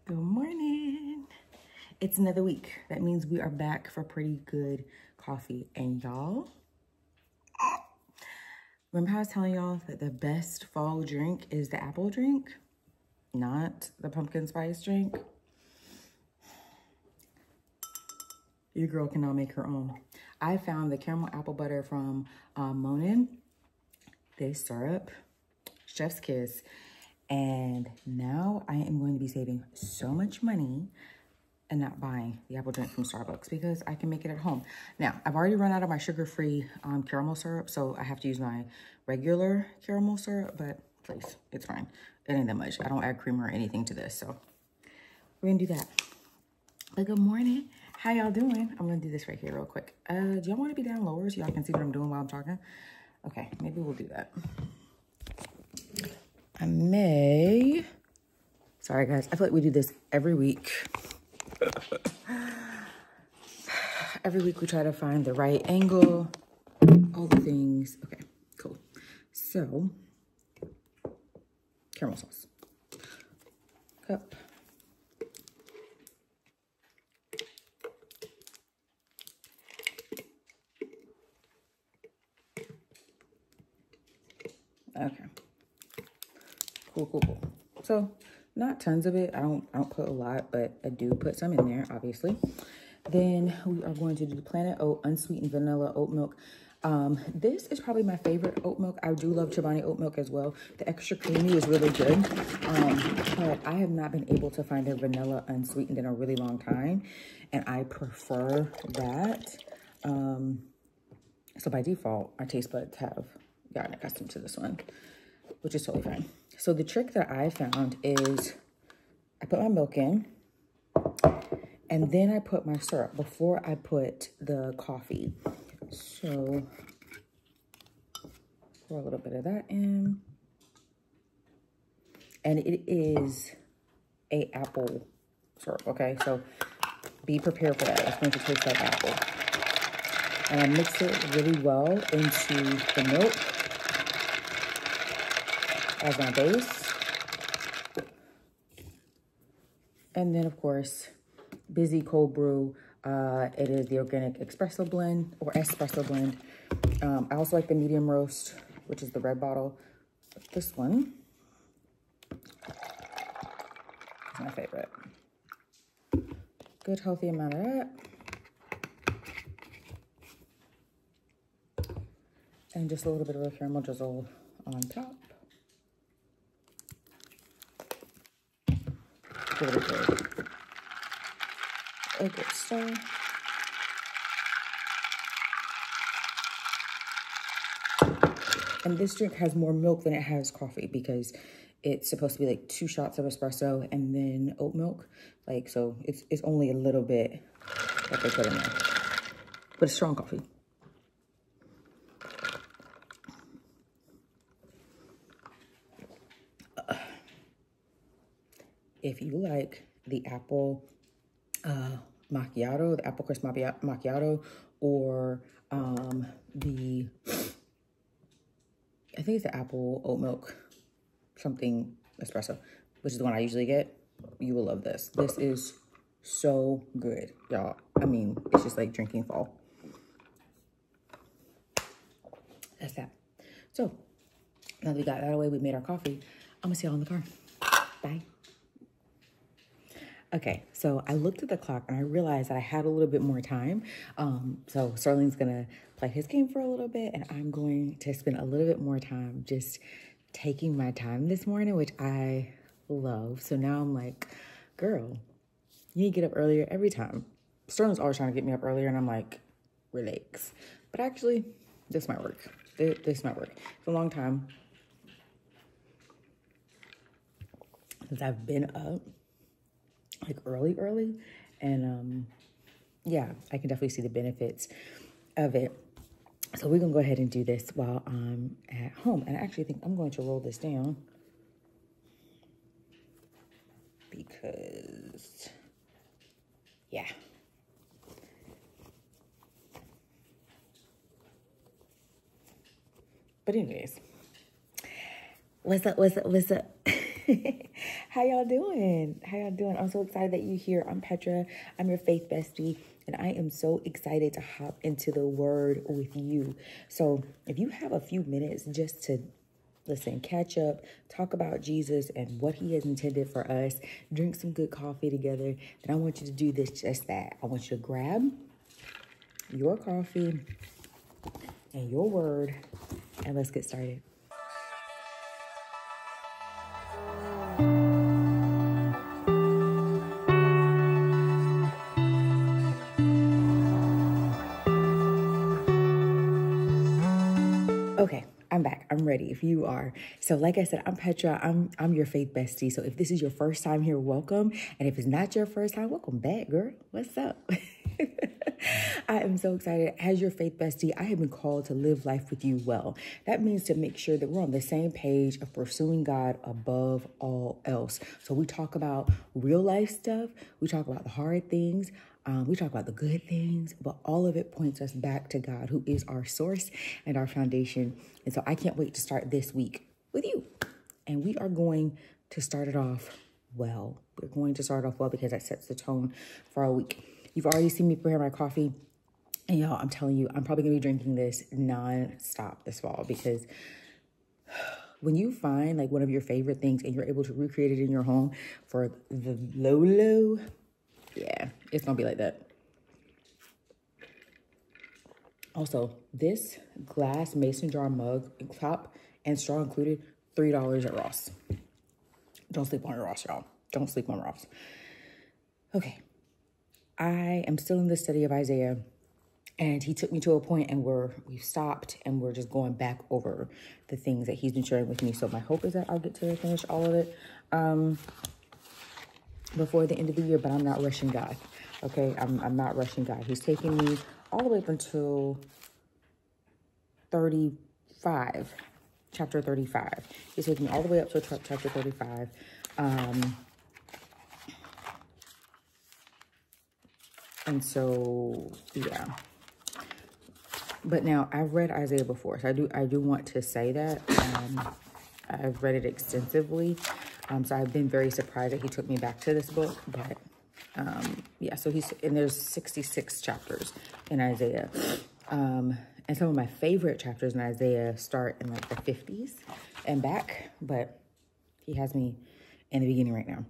Good morning. It's another week. That means we are back for pretty good coffee. And y'all, remember how I was telling y'all that the best fall drink is the apple drink, not the pumpkin spice drink? Your girl can now make her own. I found the caramel apple butter from Monin. This syrup, chef's kiss. And now I am going to be saving so much money and not buying the apple drink from Starbucks because I can make it at home. Now, I've already run out of my sugar-free caramel syrup, so I have to use my regular caramel syrup, but please, it's fine. It ain't that much. I don't add creamer or anything to this, so we're gonna do that. But good morning. How y'all doing? I'm gonna do this right here real quick. Do y'all wanna be down lower so y'all can see what I'm doing while I'm talking? Okay, maybe we'll do that. I may, sorry guys, I feel like we do this every week. Every week we try to find the right angle, all the things. Okay, cool. So, caramel sauce. Cup. Okay. Cool. So, not tons of it. I don't put a lot, but I do put some in there, obviously. Then we are going to do the Planet Oat unsweetened vanilla oat milk. This is probably my favorite oat milk. I do love Chobani oat milk as well. The extra creamy is really good. But I have not been able to find a vanilla unsweetened in a really long time. And I prefer that. So by default, our taste buds have gotten accustomed to this one, which is totally fine. So the trick that I found is I put my milk in and then I put my syrup before I put the coffee. So pour a little bit of that in. And it is a apple syrup, okay? So be prepared for that. It's going to taste like apple. And I mix it really well into the milk as my base. And then, of course, Busy Cold Brew. It is the organic espresso blend or espresso blend. I also like the medium roast, which is the red bottle. This one is my favorite. Good, healthy amount of that. And just a little bit of a caramel drizzle on top. Give it a good stir. And this drink has more milk than it has coffee because it's supposed to be like 2 shots of espresso and then oat milk. Like, so it's only a little bit that they put in there. But it's strong coffee. If you like the apple macchiato, the apple crisp macchiato, or I think it's the apple oat milk something espresso, which is the one I usually get, you will love this. This is so good, y'all. I mean, it's just like drinking fall. That's that. So now that we got that away, we made our coffee. I'm gonna see y'all in the car. Bye. Okay, so I looked at the clock and I realized that I had a little bit more time. So Sterling's gonna play his game for a little bit and I'm going to spend a little bit more time just taking my time this morning, which I love. So now I'm like, girl, you need to get up earlier every time. Sterling's always trying to get me up earlier and I'm like, relax. But actually, this might work. This might work. It's a long time since I've been up. Like early, and yeah, I can definitely see the benefits of it. So we're gonna go ahead and do this while I'm at home. And I actually think I'm going to roll this down because, yeah. But anyways, what's up? How y'all doing? How y'all doing? I'm so excited that you're here. I'm Petra. I'm your faith bestie, and I am so excited to hop into the word with you. So if you have a few minutes just to listen, catch up, talk about Jesus and what he has intended for us, drink some good coffee together, then I want you to do this, just that. I want you to grab your coffee and your word, and let's get started. Okay, I'm back. I'm ready if you are. So like I said, I'm Petra. I'm your faith bestie. So if this is your first time here, welcome. And if it's not your first time, welcome back, girl. What's up? I am so excited. As your faith bestie, I have been called to live life with you well. That means to make sure that we're on the same page of pursuing God above all else. So we talk about real life stuff. We talk about the hard things. We talk about the good things, but all of it points us back to God, who is our source and our foundation. And so I can't wait to start this week with you. And we are going to start it off well. We're going to start off well because that sets the tone for our week. You've already seen me prepare my coffee. And y'all, I'm telling you, I'm probably going to be drinking this non-stop this fall because when you find like one of your favorite things and you're able to recreate it in your home for the low, yeah, it's going to be like that. Also, this glass mason jar mug, top and straw included, $3 at Ross. Don't sleep on Ross, y'all. Don't sleep on Ross. Okay. I am still in the study of Isaiah, and he took me to a point and we've stopped and we're just going back over the things that he's been sharing with me. So my hope is that I'll get to finish all of it before the end of the year, but I'm not rushing God. Okay, I'm not rushing God. He's taking me all the way up until 35, chapter 35. He's taking me all the way up to chapter 35. And so, yeah. But now I've read Isaiah before, so I do want to say that I've read it extensively. So I've been very surprised that he took me back to this book, but yeah, so there's 66 chapters in Isaiah. And some of my favorite chapters in Isaiah start in like the 50s and back, but he has me in the beginning right now.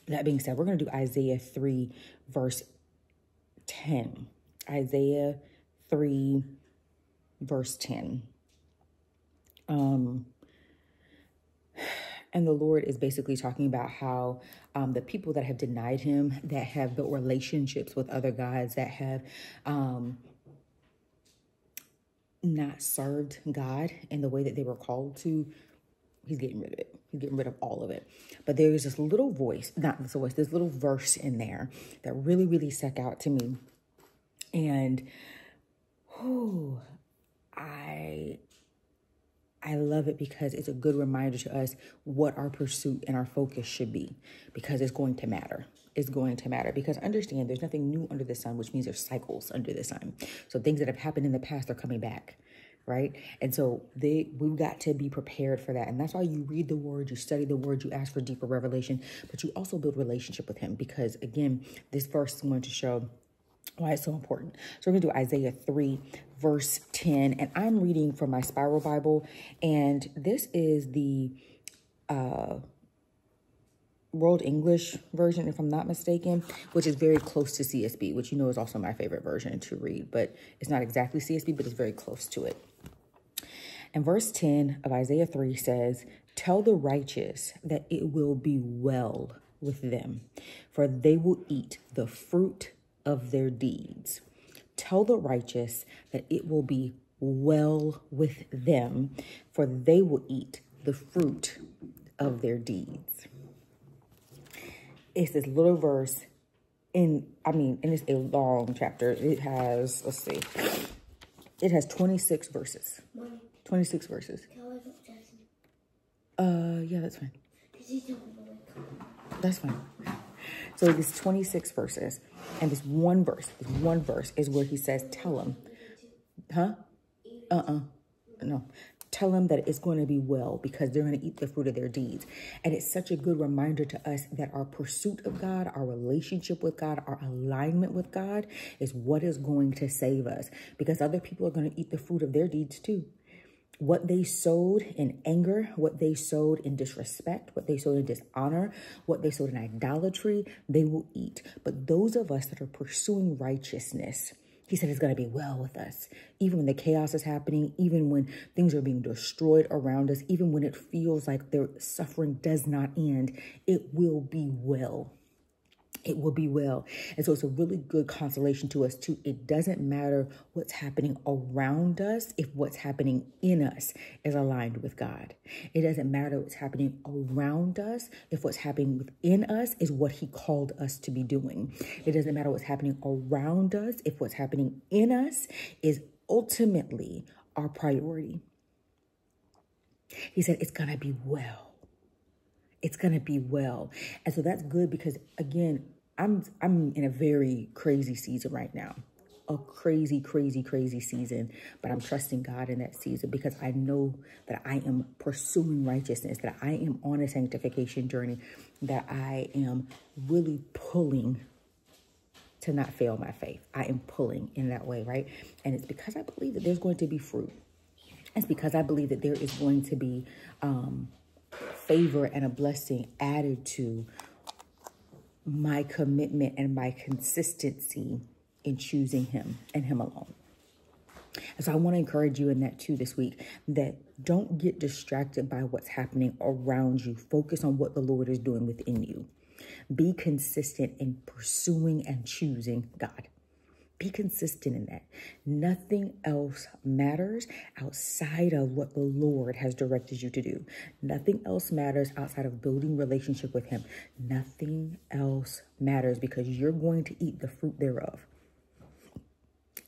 That being said, we're going to do Isaiah 3 verse 10. Isaiah 3 verse 10. And the Lord is basically talking about how the people that have denied him, that have built relationships with other gods, that have not served God in the way that they were called to, he's getting rid of it. He's getting rid of all of it. But there's this little voice, not this voice, this little verse in there that really, really stuck out to me. And I love it because it's a good reminder to us what our pursuit and our focus should be, because it's going to matter. It's going to matter because understand there's nothing new under the sun, which means there's cycles under the sun. So things that have happened in the past are coming back, right? And so we've got to be prepared for that. And that's why you read the word, you study the word, you ask for deeper revelation, but you also build relationship with him because, again, this verse is going to show why it's so important. So we're going to do Isaiah 3 verse 10, and I'm reading from my Spiral Bible, and this is the World English version, if I'm not mistaken, which is very close to CSB, which you know is also my favorite version to read, but it's not exactly CSB, but it's very close to it. And verse 10 of Isaiah 3 says, "Tell the righteous that it will be well with them, for they will eat the fruit of their deeds." Tell the righteous that it will be well with them, for they will eat the fruit of their deeds. It's this little verse, and it's a long chapter. It has, let's see, it has 26 verses. 26 verses. Yeah, that's fine. That's fine. So it's 26 verses. And this one verse is where he says, tell him. Huh? No. Tell them that it's going to be well because they're going to eat the fruit of their deeds. And it's such a good reminder to us that our pursuit of God, our relationship with God, our alignment with God is what is going to save us, because other people are going to eat the fruit of their deeds too. What they sowed in anger, what they sowed in disrespect, what they sowed in dishonor, what they sowed in idolatry, they will eat. But those of us that are pursuing righteousness, he said it's going to be well with us. Even when the chaos is happening, even when things are being destroyed around us, even when it feels like their suffering does not end, it will be well. It will be well. And so it's a really good consolation to us too. It doesn't matter what's happening around us if what's happening in us is aligned with God. It doesn't matter what's happening around us if what's happening within us is what he called us to be doing. It doesn't matter what's happening around us if what's happening in us is ultimately our priority. He said it's going to be well. It's going to be well. And so that's good because, again, I'm in a very crazy season right now. A crazy, crazy, crazy season. But I'm trusting God in that season because I know that I am pursuing righteousness, that I am on a sanctification journey, that I am really pulling to not fail my faith. I am pulling in that way, right? And it's because I believe that there's going to be fruit. It's because I believe that there is going to be favor and a blessing added to my commitment and my consistency in choosing him and him alone. And so I want to encourage you in that too this week, that don't get distracted by what's happening around you. Focus on what the Lord is doing within you. Be consistent in pursuing and choosing God. Be consistent in that. Nothing else matters outside of what the Lord has directed you to do. Nothing else matters outside of building relationship with him. Nothing else matters because you're going to eat the fruit thereof.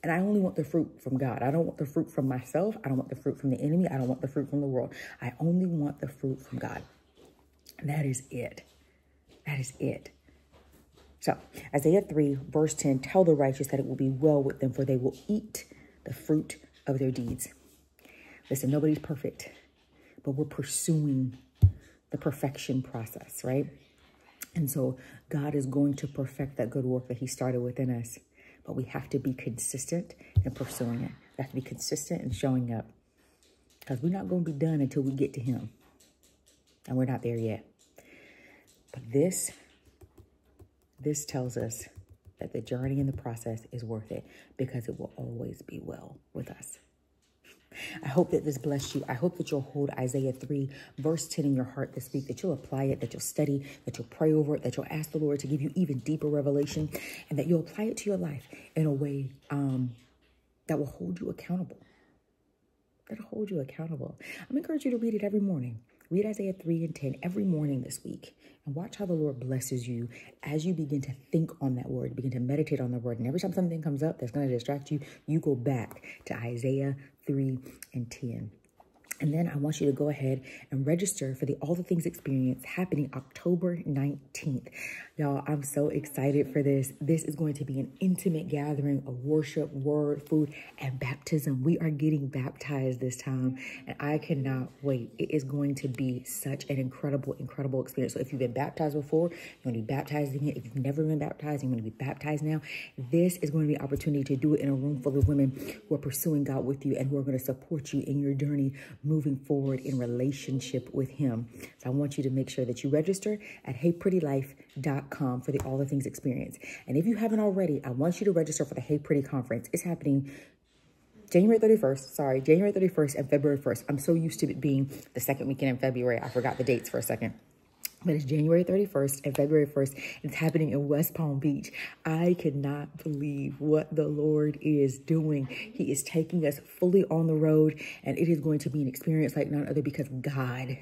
And I only want the fruit from God. I don't want the fruit from myself. I don't want the fruit from the enemy. I don't want the fruit from the world. I only want the fruit from God. And that is it. That is it. So Isaiah 3 verse 10, tell the righteous that it will be well with them, for they will eat the fruit of their deeds. Listen, nobody's perfect, but we're pursuing the perfection process, right? And so God is going to perfect that good work that he started within us, but we have to be consistent in pursuing it. We have to be consistent in showing up because we're not going to be done until we get to him. And we're not there yet. But this tells us that the journey and the process is worth it because it will always be well with us. I hope that this blessed you. I hope that you'll hold Isaiah 3 verse 10 in your heart this week, that you'll apply it, that you'll study, that you'll pray over it, that you'll ask the Lord to give you even deeper revelation, and that you'll apply it to your life in a way that will hold you accountable. That'll hold you accountable. I'm encouraging you to read it every morning. Read Isaiah 3 and 10 every morning this week and watch how the Lord blesses you as you begin to think on that word, begin to meditate on the word. And every time something comes up that's going to distract you, you go back to Isaiah 3 and 10. And then I want you to go ahead and register for the All the Things experience happening October 19th. Y'all, I'm so excited for this. This is going to be an intimate gathering of worship, word, food, and baptism. We are getting baptized this time, and I cannot wait. It is going to be such an incredible, incredible experience. So if you've been baptized before, you're going to be baptized again. If you've never been baptized, you're going to be baptized now. This is going to be an opportunity to do it in a room full of women who are pursuing God with you and who are going to support you in your journey moving forward in relationship with him. So I want you to make sure that you register at heyprettylife.com for the All the Things experience. And if you haven't already, I want you to register for the Hey Pretty conference. It's happening January 31st and February 1st. I'm so used to it being the second weekend in February. I forgot the dates for a second. But it's January 31st and February 1st. It's happening in West Palm Beach. I cannot believe what the Lord is doing. He is taking us fully on the road, and it is going to be an experience like none other because God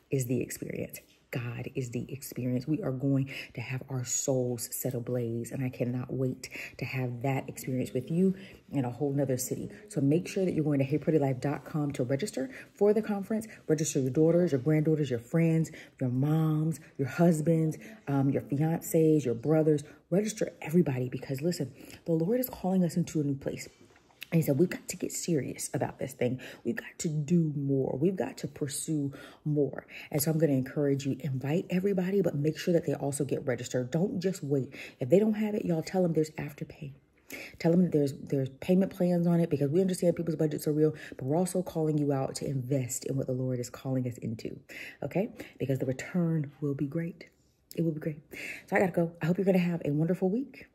is the experience. God is the experience. We are going to have our souls set ablaze, and I cannot wait to have that experience with you in a whole nother city. So make sure that you're going to heyprettylife.com to register for the conference. Register your daughters, your granddaughters, your friends, your moms, your husbands, your fiancés, your brothers. Register everybody because listen, the Lord is calling us into a new place. And he said, we've got to get serious about this thing. We've got to do more. We've got to pursue more. And so I'm going to encourage you, invite everybody, but make sure that they also get registered. Don't just wait. If they don't have it, y'all tell them there's afterpay. Tell them that there's payment plans on it, because we understand people's budgets are real, but we're also calling you out to invest in what the Lord is calling us into, okay? Because the return will be great. It will be great. So I got to go. I hope you're going to have a wonderful week.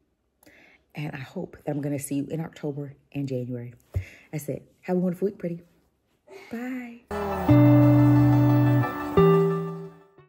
And I hope that I'm going to see you in October and January. That's it. Have a wonderful week, pretty. Bye.